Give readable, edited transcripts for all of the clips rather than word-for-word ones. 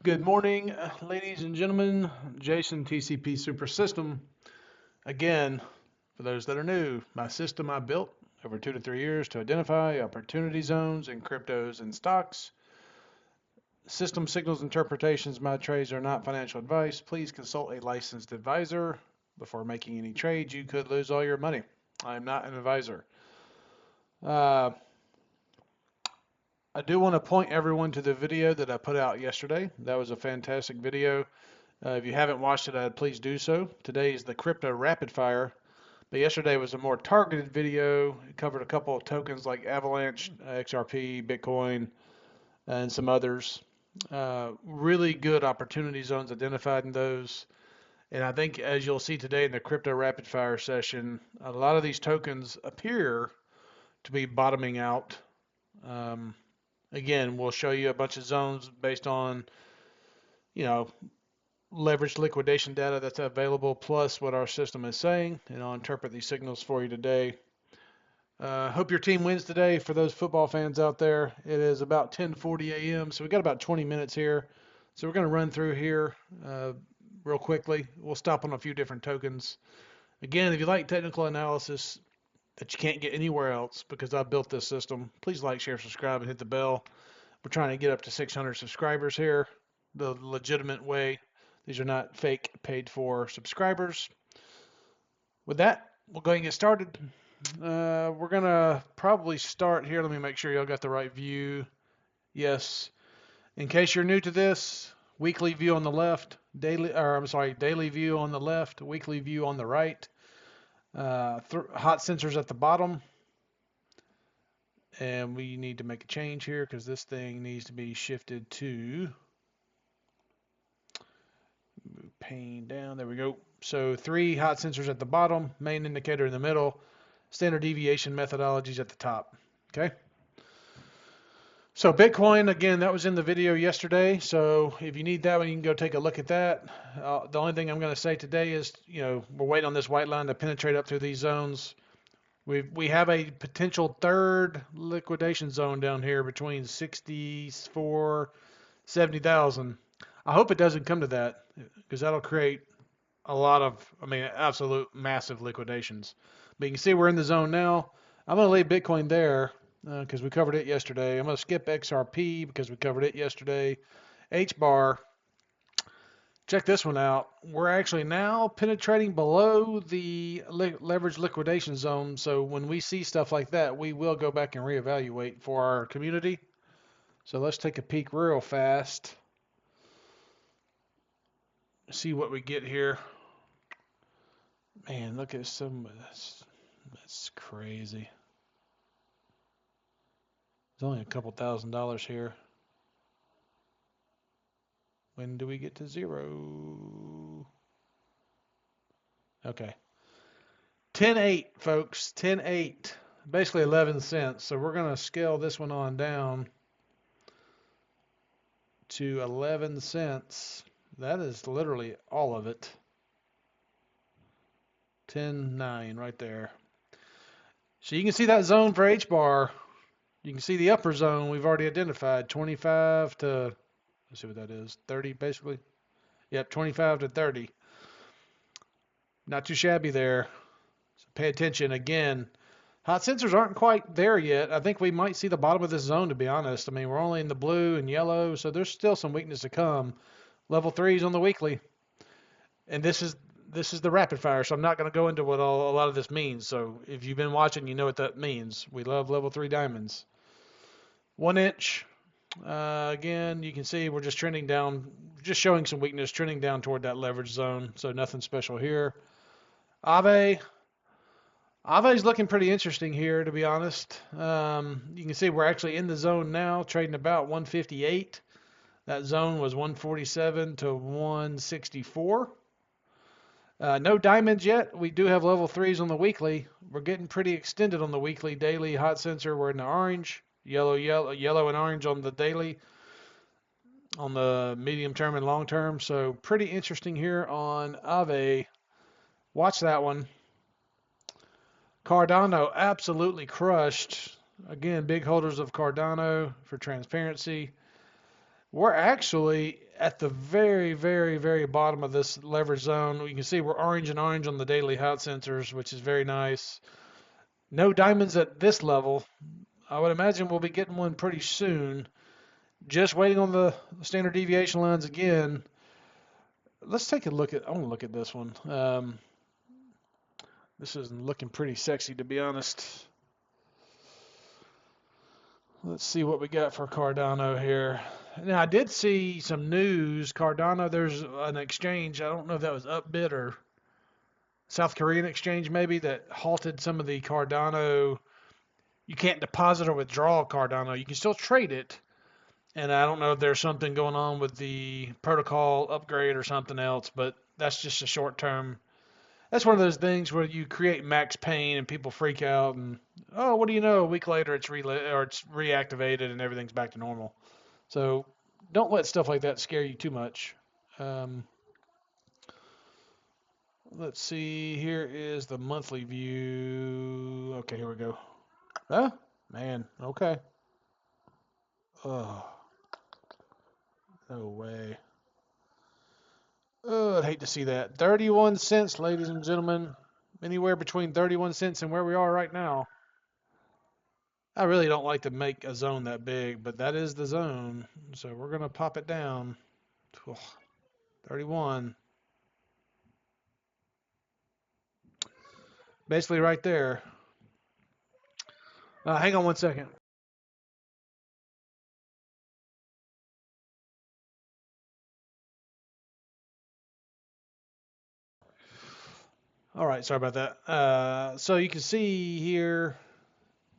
Good morning, ladies and gentlemen. Jason, TCP Super System. Again, for those that are new, my system I built over 2 to 3 years to identify opportunity zones in cryptos and stocks. System signals interpretations. My trades are not financial advice. Please consult a licensed advisor before making any trades. You could lose all your money. I am not an advisor. I do want to point everyone to the video that I put out yesterday. That was a fantastic video. If you haven't watched it, please do so. Today is the crypto rapid fire, but yesterday was a more targeted video. It covered a couple of tokens like Avalanche, XRP, Bitcoin, and some others. Really good opportunity zones identified in those. And I think as you'll see today in the crypto rapid fire session, a lot of these tokens appear to be bottoming out. Again, we'll show you a bunch of zones based on, leveraged liquidation data that's available, plus what our system is saying, and I'll interpret these signals for you today. Hope your team wins today. For those football fans out there, it is about 10:40 a.m., so we got about 20 minutes here. So we're going to run through here real quickly. We'll stop on a few different tokens. Again, if you like technical analysis that you can't get anywhere else because I built this system, please like, share, subscribe, and hit the bell. We're trying to get up to 600 subscribers here the legitimate way. These are not fake paid for subscribers. With that, we'll go ahead and get started. We're going to probably start here. Let me make sure y'all got the right view. Yes. In case you're new to this, weekly view on the left, daily view on the left, weekly view on the right. Hot sensors at the bottom. And we need to make a change here because this thing needs to be shifted to move pane down. There we go. So 3 hot sensors at the bottom, main indicator in the middle, standard deviation methodologies at the top. Okay. So Bitcoin, again, that was in the video yesterday. So if you need that one, you can go take a look at that. The only thing I'm going to say today is, we're waiting on this white line to penetrate up through these zones. We have a potential third liquidation zone down here between 64, 70,000. I hope it doesn't come to that because that'll create a lot of, absolute massive liquidations. But you can see we're in the zone now. I'm going to leave Bitcoin there because we covered it yesterday. I'm going to skip XRP because we covered it yesterday. H-bar. Check this one out. We're actually now penetrating below the leverage liquidation zone. So when we see stuff like that, we will go back and reevaluate for our community. So let's take a peek real fast. See what we get here. Man, look at some of this. That's crazy. There's only a couple $1,000s here. When do we get to 0? Okay. 10.8, folks. 10.8. Basically 11 cents. So we're going to scale this one on down to 11 cents. That is literally all of it. 10.9 right there. So you can see that zone for H-bar. You can see the upper zone we've already identified. 25 to... Let's see what that is. 30 basically. Yep, 25 to 30. Not too shabby there. So pay attention again. Hot sensors aren't quite there yet. I think we might see the bottom of this zone, to be honest. We're only in the blue and yellow, so there's still some weakness to come. Level 3s on the weekly. And this is the rapid fire, so I'm not going to go into what a lot of this means. So if you've been watching, you know what that means. We love level 3 diamonds. 1 inch. Again, you can see we're just trending down, just showing some weakness, trending down toward that leverage zone. So nothing special here. Aave is looking pretty interesting here, to be honest. You can see we're actually in the zone now, trading about 158. That zone was 147 to 164. No diamonds yet. We do have level 3s on the weekly. We're getting pretty extended on the weekly. Daily hot sensor, we're in the orange. Yellow and orange on the daily, on the medium term and long term. So pretty interesting here on Aave. Watch that one. Cardano absolutely crushed. Again, big holders of Cardano for transparency. We're actually at the very, very, very bottom of this leverage zone. You can see we're orange and orange on the daily hot sensors, which is very nice. No diamonds at this level. I would imagine we'll be getting one pretty soon. Just waiting on the standard deviation lines again. Let's take a look at. I want to look at this one. This is looking pretty sexy, to be honest. Let's see what we got for Cardano here. Now, I did see some news. Cardano, there's an exchange. I don't know if that was Upbit or South Korean exchange, maybe, that halted some of the Cardano. You can't deposit or withdraw Cardano. You can still trade it. And I don't know if there's something going on with the protocol upgrade or something else, but that's just a short term. That's one of those things where you create max pain and people freak out, and oh, what do you know? A week later, it's it's reactivated and everything's back to normal. So don't let stuff like that scare you too much. Um, let's see. Here is the monthly view. Okay, here we go. Oh, man. Okay. Oh, no way. Oh, I'd hate to see that. 31 cents, ladies and gentlemen. Anywhere between 31 cents and where we are right now. I really don't like to make a zone that big, but that is the zone. So we're going to pop it down. 31. Basically right there. Hang on one second. All right, sorry about that. So you can see here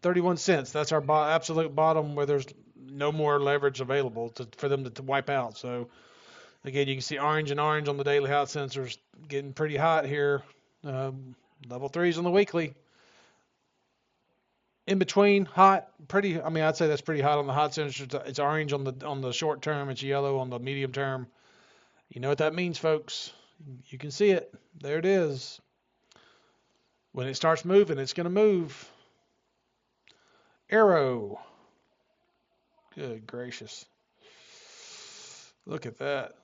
31 cents. That's our absolute bottom where there's no more leverage available for them to wipe out. So again, you can see orange and orange on the daily hot sensors getting pretty hot here. Level threes on the weekly. In between, hot, pretty. I mean, I'd say that's pretty hot on the hot sensors. It's orange on the short term. It's yellow on the medium term. You know what that means, folks. You can see it. There it is. When it starts moving, it's going to move. Arrow. Good gracious. Look at that.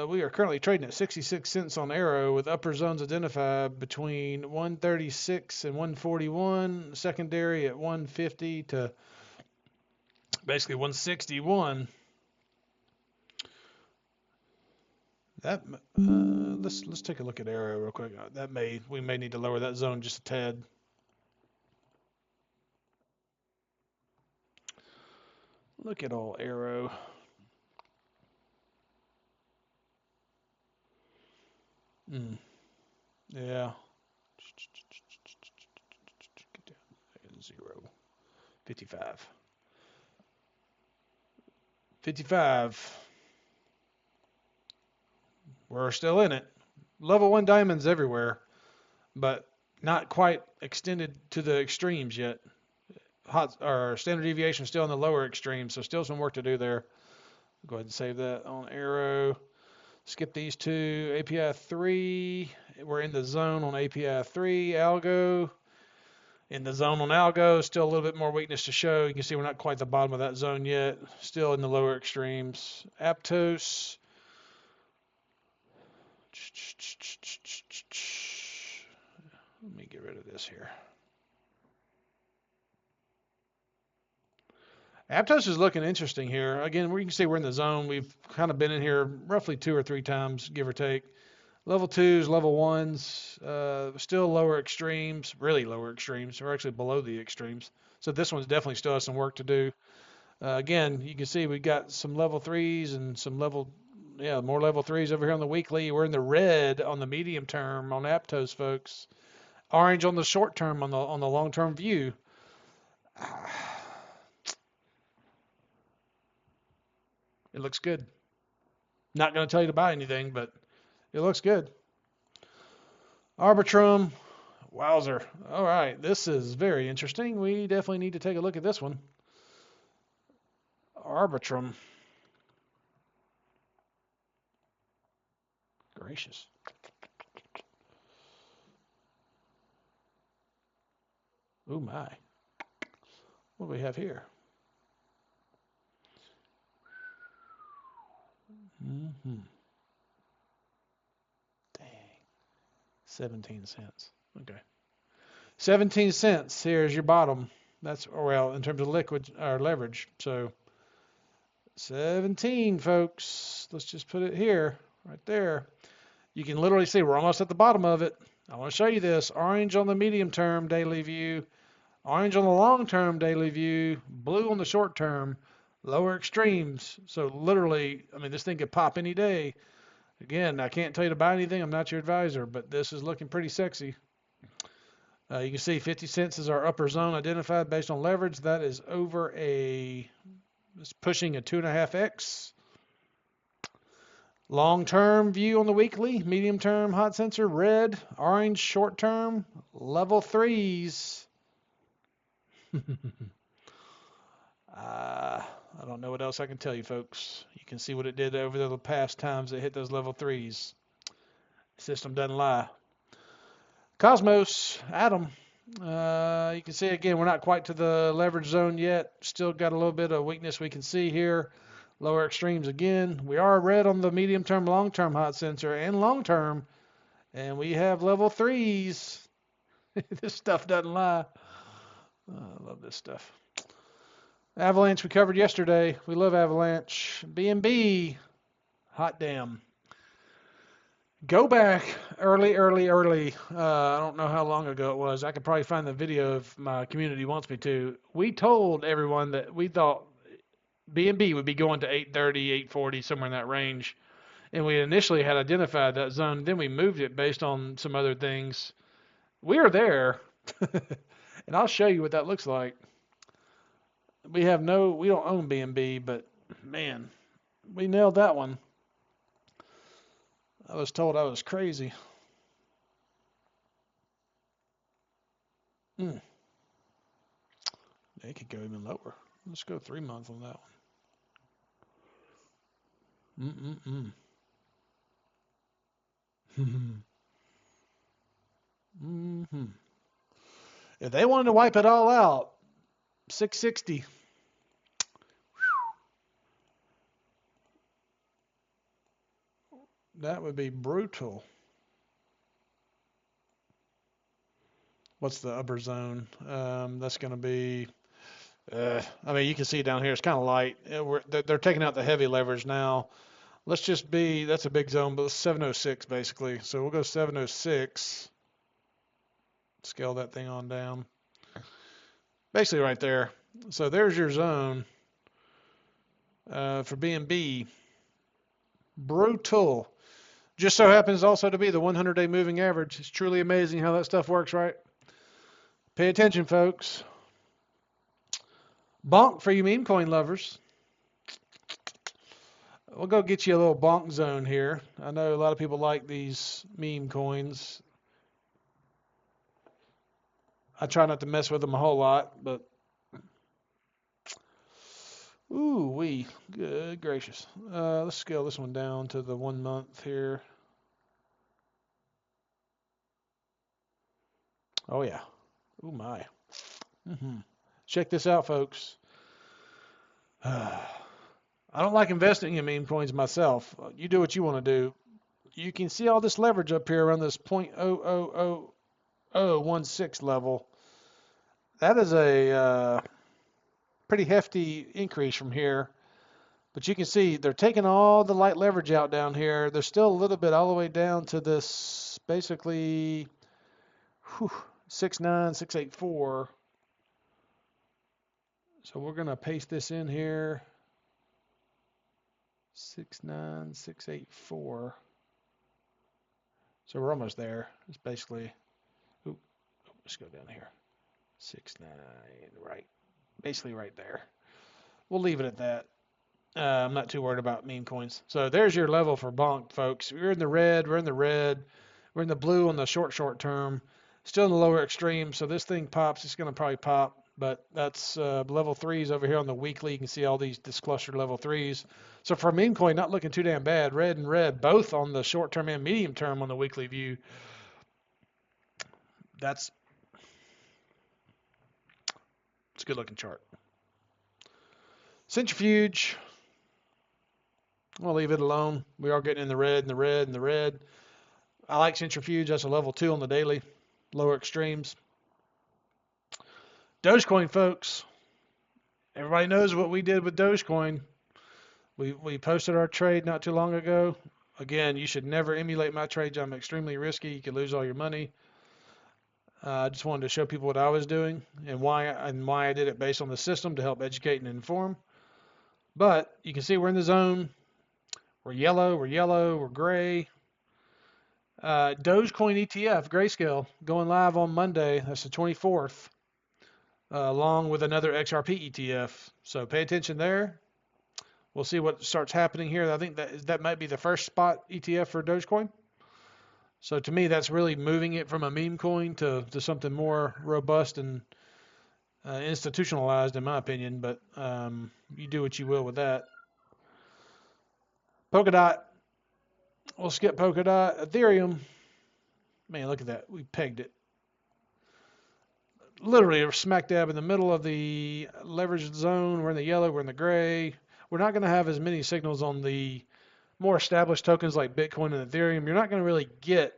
We are currently trading at 66 cents on Arrow with upper zones identified between 136 and 141, secondary at 150 to basically 161. That let's take a look at Arrow real quick. We may need to lower that zone just a tad. Look at old Arrow. Yeah. Get down. 0. 55. 55. We're still in it. Level 1 diamonds everywhere, but not quite extended to the extremes yet. Hot or standard deviation is still in the lower extreme, so still some work to do there. Go ahead and save that on Arrow. Skip these two. API 3. We're in the zone on API 3. Algo. In the zone on Algo. Still a little bit more weakness to show. You can see we're not quite at the bottom of that zone yet. Still in the lower extremes. Aptos. Let me get rid of this here. Aptos is looking interesting here. Again, we can see we're in the zone. We've kind of been in here roughly 2 or 3 times, give or take. Level 2s, level 1s, still lower extremes, really lower extremes. We're actually below the extremes. So this one's definitely still has some work to do. Again, you can see we've got some level 3s and some more level 3s over here on the weekly. We're in the red on the medium term on Aptos, folks. Orange on the short term on the long term view. It looks good. Not going to tell you to buy anything, but it looks good. Arbitrum. Wowzer. All right. This is very interesting. We definitely need to take a look at this one. Arbitrum. Gracious. Oh my. What do we have here? Mm-hmm. Dang. 17 cents. Okay. 17 cents. Here's your bottom. That's, well, in terms of liquid or leverage. So 17, folks. Let's just put it here, right there. You can literally see we're almost at the bottom of it. I want to show you this. Orange on the medium term daily view, orange on the long term daily view, blue on the short term, lower extremes. So literally, I mean, this thing could pop any day. Again, I can't tell you to buy anything. I'm not your advisor, but this is looking pretty sexy. You can see 50 cents is our upper zone identified based on leverage. That is over it's pushing a 2.5x. Long-term view on the weekly, medium-term hot sensor, red, orange, short-term, level threes. I don't know what else I can tell you, folks. You can see what it did over the past times it hit those level threes. System doesn't lie. Cosmos, Atom. You can see again, we're not quite to the leverage zone yet. Still got a little bit of weakness we can see here. Lower extremes again. We are red on the medium term, long term hot sensor and long term. And we have level threes. This stuff doesn't lie. Oh, I love this stuff. Avalanche we covered yesterday. We love Avalanche. BNB. Hot damn. Go back early. I don't know how long ago it was. I could probably find the video if my community wants me to. We told everyone that we thought BNB would be going to 830, 840, somewhere in that range. And we initially had identified that zone. Then we moved it based on some other things. We are there. And I'll show you what that looks like. We don't own BNB, but man, we nailed that one. I was told I was crazy. Mm. They could go even lower. Let's go 3 months on that one. Mm-hmm. If they wanted to wipe it all out, 660. That would be brutal. What's the upper zone? That's going to be, I mean, you can see down here, it's kind of light. They're taking out the heavy leverage now. Let's just that's a big zone, but 706 basically. So we'll go 706. Scale that thing on down. Basically right there. So there's your zone for BNB. Brutal. Just so happens also to be the 100-day moving average. It's truly amazing how that stuff works, right? Pay attention, folks. Bonk for you meme coin lovers. We'll go get you a little bonk zone here. I know a lot of people like these meme coins. I try not to mess with them a whole lot, but ooh wee, good gracious. Let's scale this one down to the 1 month here. Oh yeah. Ooh my. Check this out, folks. I don't like investing in meme coins myself. You do what you want to do. You can see all this leverage up here around this 0.00016 level. That is a pretty hefty increase from here. But you can see they're taking all the light leverage out down here. There's still a little bit all the way down to this basically 69684. So we're going to paste this in here. 69684. So we're almost there. It's basically, let's go down here. 69, right. Basically right there. We'll leave it at that. I'm not too worried about meme coins. So there's your level for bonk, folks. We're in the red. We're in the red. We're in the blue on the short term. Still in the lower extreme. So this thing pops. It's going to probably pop. But that's level threes over here on the weekly. You can see all these clustered level threes. So for a meme coin, not looking too damn bad. Red and red, both on the short term and medium term on the weekly view. It's a good looking chart. Centrifuge. We'll leave it alone. We are getting in the red and the red and the red. I like centrifuge. That's a level 2 on the daily. Lower extremes. Dogecoin, folks. Everybody knows what we did with Dogecoin. We posted our trade not too long ago. Again, you should never emulate my trades. I'm extremely risky. You could lose all your money. I just wanted to show people what I was doing and why I did it based on the system to help educate and inform. But you can see we're in the zone. We're yellow, we're gray. Dogecoin ETF, grayscale, going live on Monday. That's the 24th, along with another XRP ETF. So pay attention there. We'll see what starts happening here. I think that might be the first spot ETF for Dogecoin. So to me, that's really moving it from a meme coin to something more robust and institutionalized, in my opinion. But you do what you will with that. Polkadot. We'll skip Polkadot. Ethereum. Man, look at that. We pegged it. Literally smack dab in the middle of the leveraged zone. We're in the yellow. We're in the gray. We're not going to have as many signals on the more established tokens like Bitcoin and Ethereum. You're not going to really get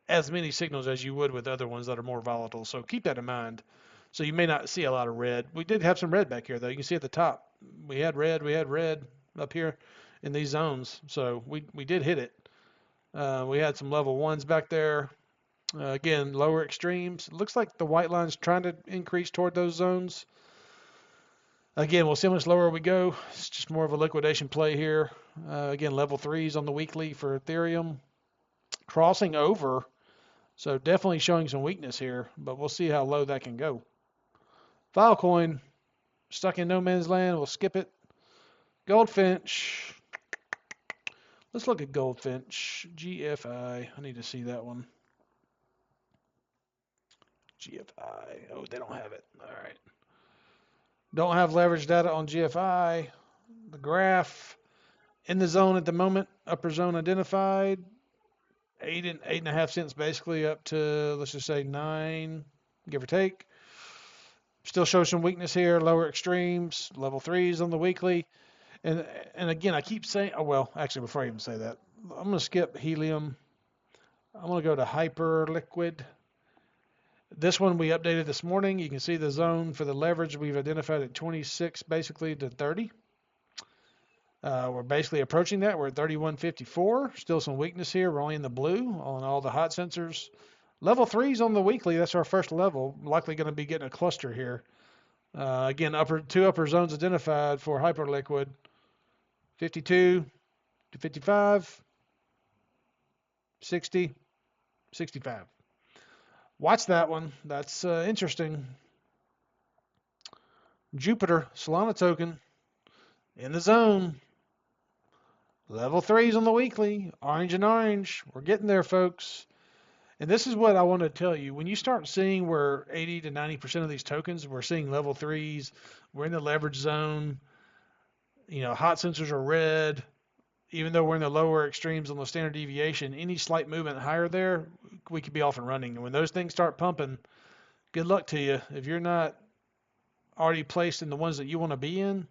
as many signals as you would with other ones that are more volatile. So keep that in mind. So you may not see a lot of red. We did have some red back here, though. You can see at the top. We had red up here in these zones. So we did hit it. We had some level 1s back there. Again, lower extremes. It looks like the white line's trying to increase toward those zones. Again, we'll see how much lower we go. It's just more of a liquidation play here. Again, level 3s on the weekly for Ethereum. Crossing over. So definitely showing some weakness here, but we'll see how low that can go. Filecoin, stuck in no man's land. We'll skip it. Goldfinch. Let's look at Goldfinch. GFI. I need to see that one. GFI. Oh, they don't have it. All right. Don't have leverage data on GFI. The graph in the zone at the moment. Upper zone identified. 8.5 cents basically up to, let's just say 9, give or take. Still shows some weakness here. Lower extremes. Level 3s on the weekly. And again, I keep saying, oh, well, actually, before I even say that, I'm going to skip helium. I'm going to go to hyperliquid. This one we updated this morning. You can see the zone for the leverage we've identified at 26 basically to 30. We're basically approaching that. We're at 31.54. Still some weakness here. We're only in the blue on all the hot sensors. Level 3s on the weekly. That's our first level. Likely going to be getting a cluster here. Again, two upper zones identified for hyperliquid. 52 to 55, 60, 65. Watch that one. That's interesting. Jupiter, Solana token, in the zone. Level 3s on the weekly. Orange and orange. We're getting there, folks. And this is what I want to tell you. When you start seeing where 80 to 90% of these tokens, we're seeing level 3s. We're in the leverage zone. You know, hot sensors are red. Even though we're in the lower extremes on the standard deviation, any slight movement higher there, we could be off and running. And when those things start pumping, good luck to you. If you're not already placed in the ones that you want to be in,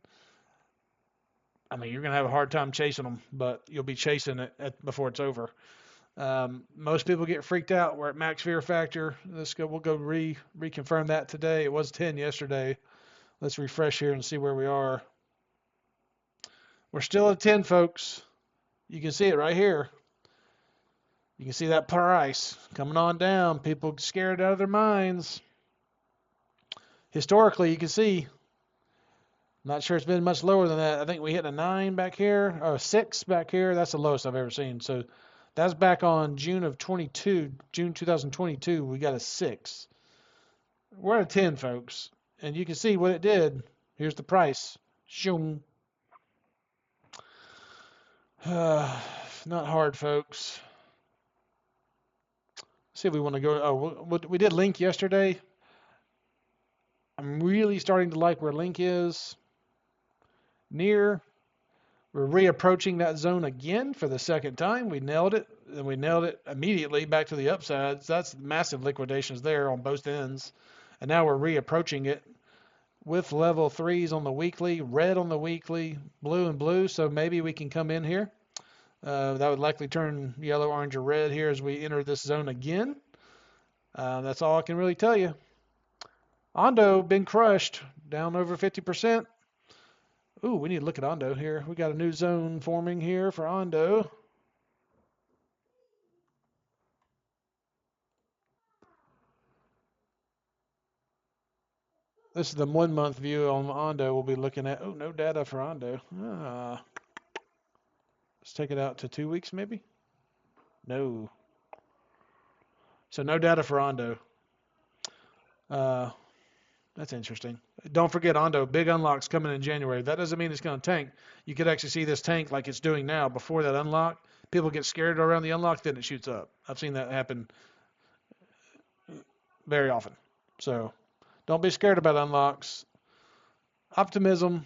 I mean, you're going to have a hard time chasing them, but you'll be chasing it before it's over. Most people get freaked out. We're at max fear factor. We'll go reconfirm that today. It was 10 yesterday. Let's refresh here and see where we are. We're still at 10, folks. You can see it right here. You can see that price coming on down. People scared out of their minds. Historically, you can see. Not sure it's been much lower than that. I think we hit a 9 back here, or a 6 back here. That's the lowest I've ever seen. So that's back on June 2022. We got a 6. We're at a 10, folks. And you can see what it did. Here's the price. Shoom. Not hard, folks. Let's see if we want to go. Oh, we did Link yesterday. I'm really starting to like where Link is. Near. We're reapproaching that zone again for the second time. We nailed it, and we nailed it immediately back to the upsides. That's massive liquidations there on both ends. And now we're reapproaching it. with level threes on the weekly, red on the weekly, blue and blue. So maybe we can come in here. That would likely turn yellow, orange, or red here as we enter this zone again. That's all I can really tell you. Ondo been crushed, down over 50%. Ooh, we need to look at Ondo here. We got a new zone forming here for Ondo. This is the 1 month view on Ondo we'll be looking at. Oh, no data for Ondo. Let's take it out to 2 weeks maybe. No. So no data for Ondo. That's interesting. Don't forget Ondo, big unlocks coming in January. That doesn't mean it's going to tank. You could actually see this tank like it's doing now before that unlock. People get scared around the unlock, then it shoots up. I've seen that happen very often. So don't be scared about unlocks. Optimism.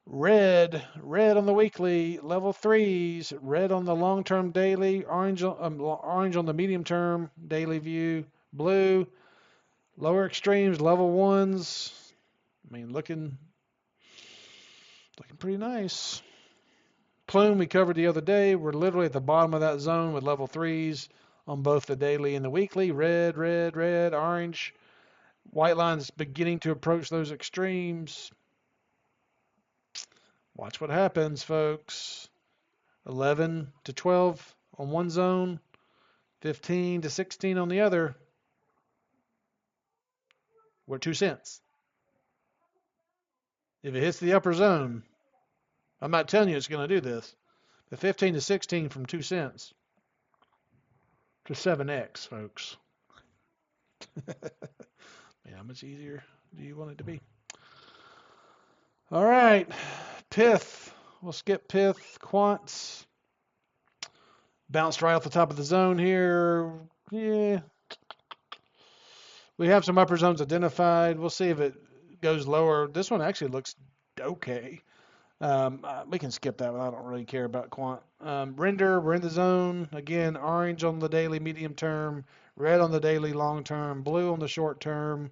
Red on the weekly, level threes. Red on the long-term daily. Orange on the medium-term daily view. Blue. Lower extremes, level ones. I mean, looking pretty nice. Plume we covered the other day. We're literally at the bottom of that zone with level threes on both the daily and the weekly. Red, red, red, orange. White line's beginning to approach those extremes. Watch what happens, folks. 11 to 12 on one zone, 15 to 16 on the other. We're 2 cents. If it hits the upper zone, I'm not telling you it's going to do this, but 15 to 16 from 2 cents to 7x, folks. Man, how much easier do you want it to be? All right, Pith. We'll skip Pith. Quants. Bounced right off the top of the zone here. Yeah. We have some upper zones identified. We'll see if it goes lower. This one actually looks okay. We can skip that one. I don't really care about quant. Render, we're in the zone. Again, orange on the daily medium term, red on the daily long term, blue on the short term.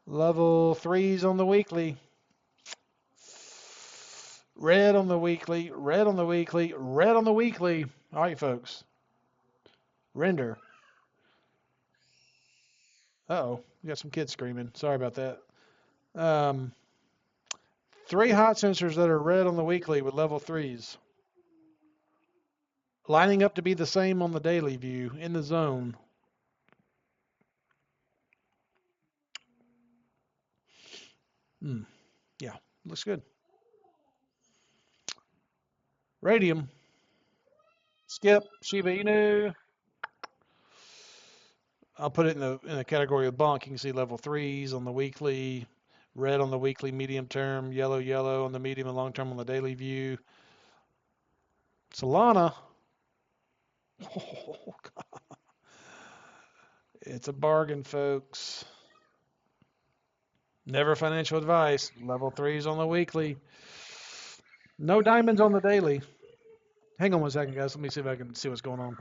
Level threes on the weekly. Red on the weekly, red on the weekly, red on the weekly. All right, folks. Render. Uh-oh, we got some kids screaming. Sorry about that. 3 hot sensors that are red on the weekly with level threes. Lining up to be the same on the daily view in the zone. Yeah, looks good. Radium. Skip. Shiba Inu. I'll put it in the category of bunk. You can see level threes on the weekly, red on the weekly medium term, yellow on the medium and long term on the daily view. Solana. Oh, God. It's a bargain, folks. Never financial advice. Level threes on the weekly. No diamonds on the daily. Hang on one second, guys. Let me see if I can see what's going on.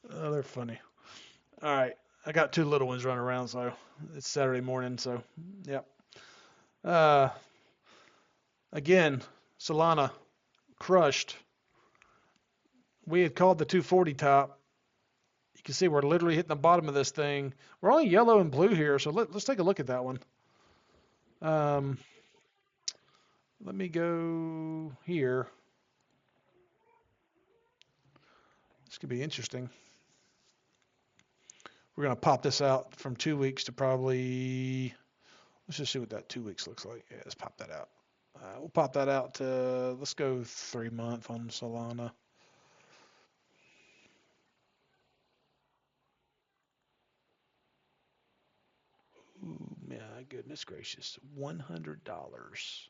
Oh, they're funny. All right. I got 2 little ones running around, so it's Saturday morning, so yep. Again, Solana crushed. We had called the 240 top. You can see we're literally hitting the bottom of this thing. We're only yellow and blue here, so let's take a look at that one. Let me go here. This could be interesting. We're going to pop this out from 2 weeks to probably, let's just see what that 2 weeks looks like. Yeah, let's pop that out. We'll pop that out to, let's go 3 month on Solana. Ooh, my goodness gracious. $100.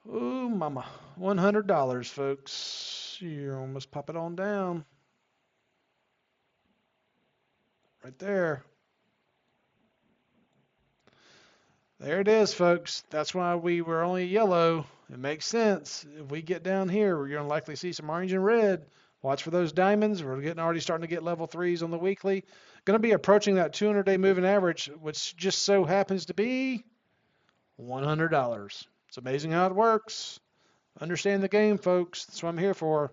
Ooh, mama. $100, folks. You almost pop it on down. Right there. There it is, folks. That's why we were only yellow. It makes sense. If we get down here, we're going to likely see some orange and red. Watch for those diamonds. We're already starting to get level 3s on the weekly. Going to be approaching that 200-day moving average, which just so happens to be $100. It's amazing how it works. Understand the game, folks. That's what I'm here for.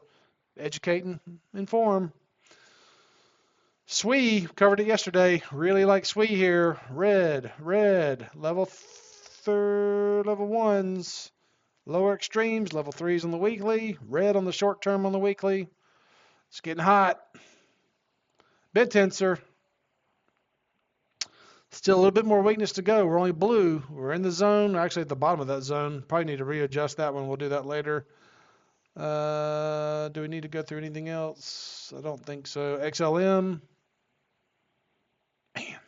Educate and inform. SWE, covered it yesterday. Really like SWE here. Red, level 1s, lower extremes, level 3s on the weekly, red on the short term on the weekly. It's getting hot. Bid tensor. Still a little bit more weakness to go. We're only blue. We're in the zone. Actually, at the bottom of that zone. Probably need to readjust that one. We'll do that later. Do we need to go through anything else? I don't think so. XLM. Man,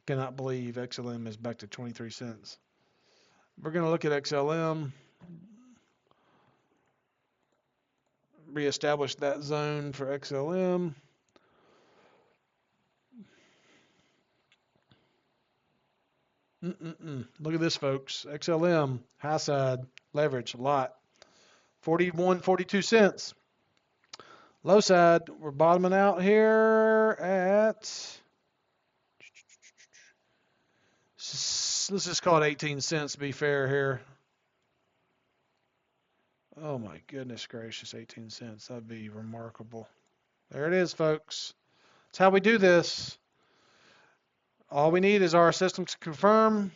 cannot believe XLM is back to 23 cents. We're going to look at XLM. Reestablish that zone for XLM. Look at this, folks. XLM, high side, leverage, a lot. 41, 42 cents. Low side, we're bottoming out here at, let's just call it 18 cents to be fair here. Oh my goodness gracious, 18 cents. That'd be remarkable. There it is, folks. That's how we do this. All we need is our system to confirm.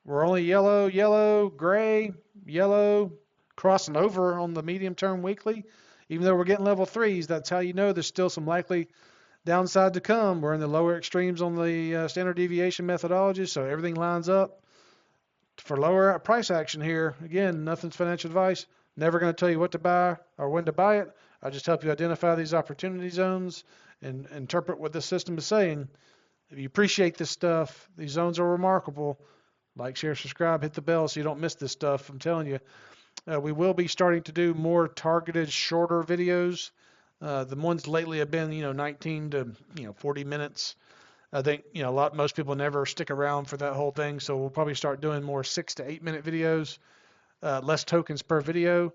We're only yellow, gray, yellow, crossing over on the medium term weekly. Even though we're getting level 3s, that's how you know there's still some likely downside to come. We're in the lower extremes on the standard deviation methodology, so everything lines up for lower price action here. Again, nothing's financial advice. Never going to tell you what to buy or when to buy it. I just help you identify these opportunity zones and interpret what the system is saying. If you appreciate this stuff, these zones are remarkable. Like, share, subscribe, hit the bell so you don't miss this stuff. I'm telling you. We will be starting to do more targeted, shorter videos. The ones lately have been, 19 to 40 minutes. I think most people never stick around for that whole thing, so we'll probably start doing more 6 to 8 minute videos, less tokens per video.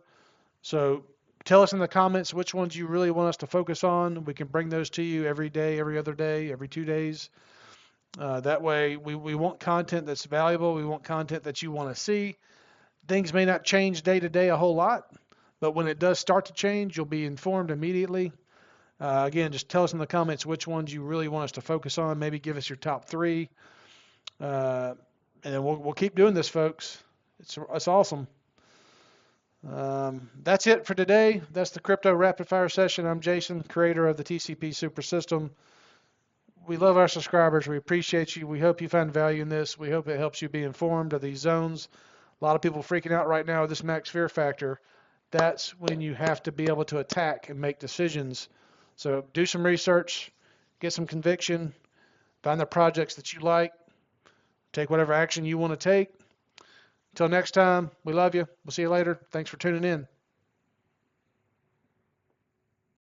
So tell us in the comments which ones you really want us to focus on. We can bring those to you every day, every other day, every 2 days. That way, we want content that's valuable. We want content that you want to see. Things may not change day to day a whole lot, but when it does start to change, you'll be informed immediately. Again, just tell us in the comments which ones you really want us to focus on. Maybe give us your top 3. And then we'll keep doing this, folks. It's awesome. That's it for today. That's the Crypto Rapid Fire Session. I'm Jason, creator of the TCP Super System. We love our subscribers. We appreciate you. We hope you find value in this. We hope it helps you be informed of these zones. A lot of people freaking out right now with this max fear factor. That's when you have to be able to attack and make decisions. So do some research, get some conviction, find the projects that you like, take whatever action you want to take. Until next time, we love you. We'll see you later. Thanks for tuning in.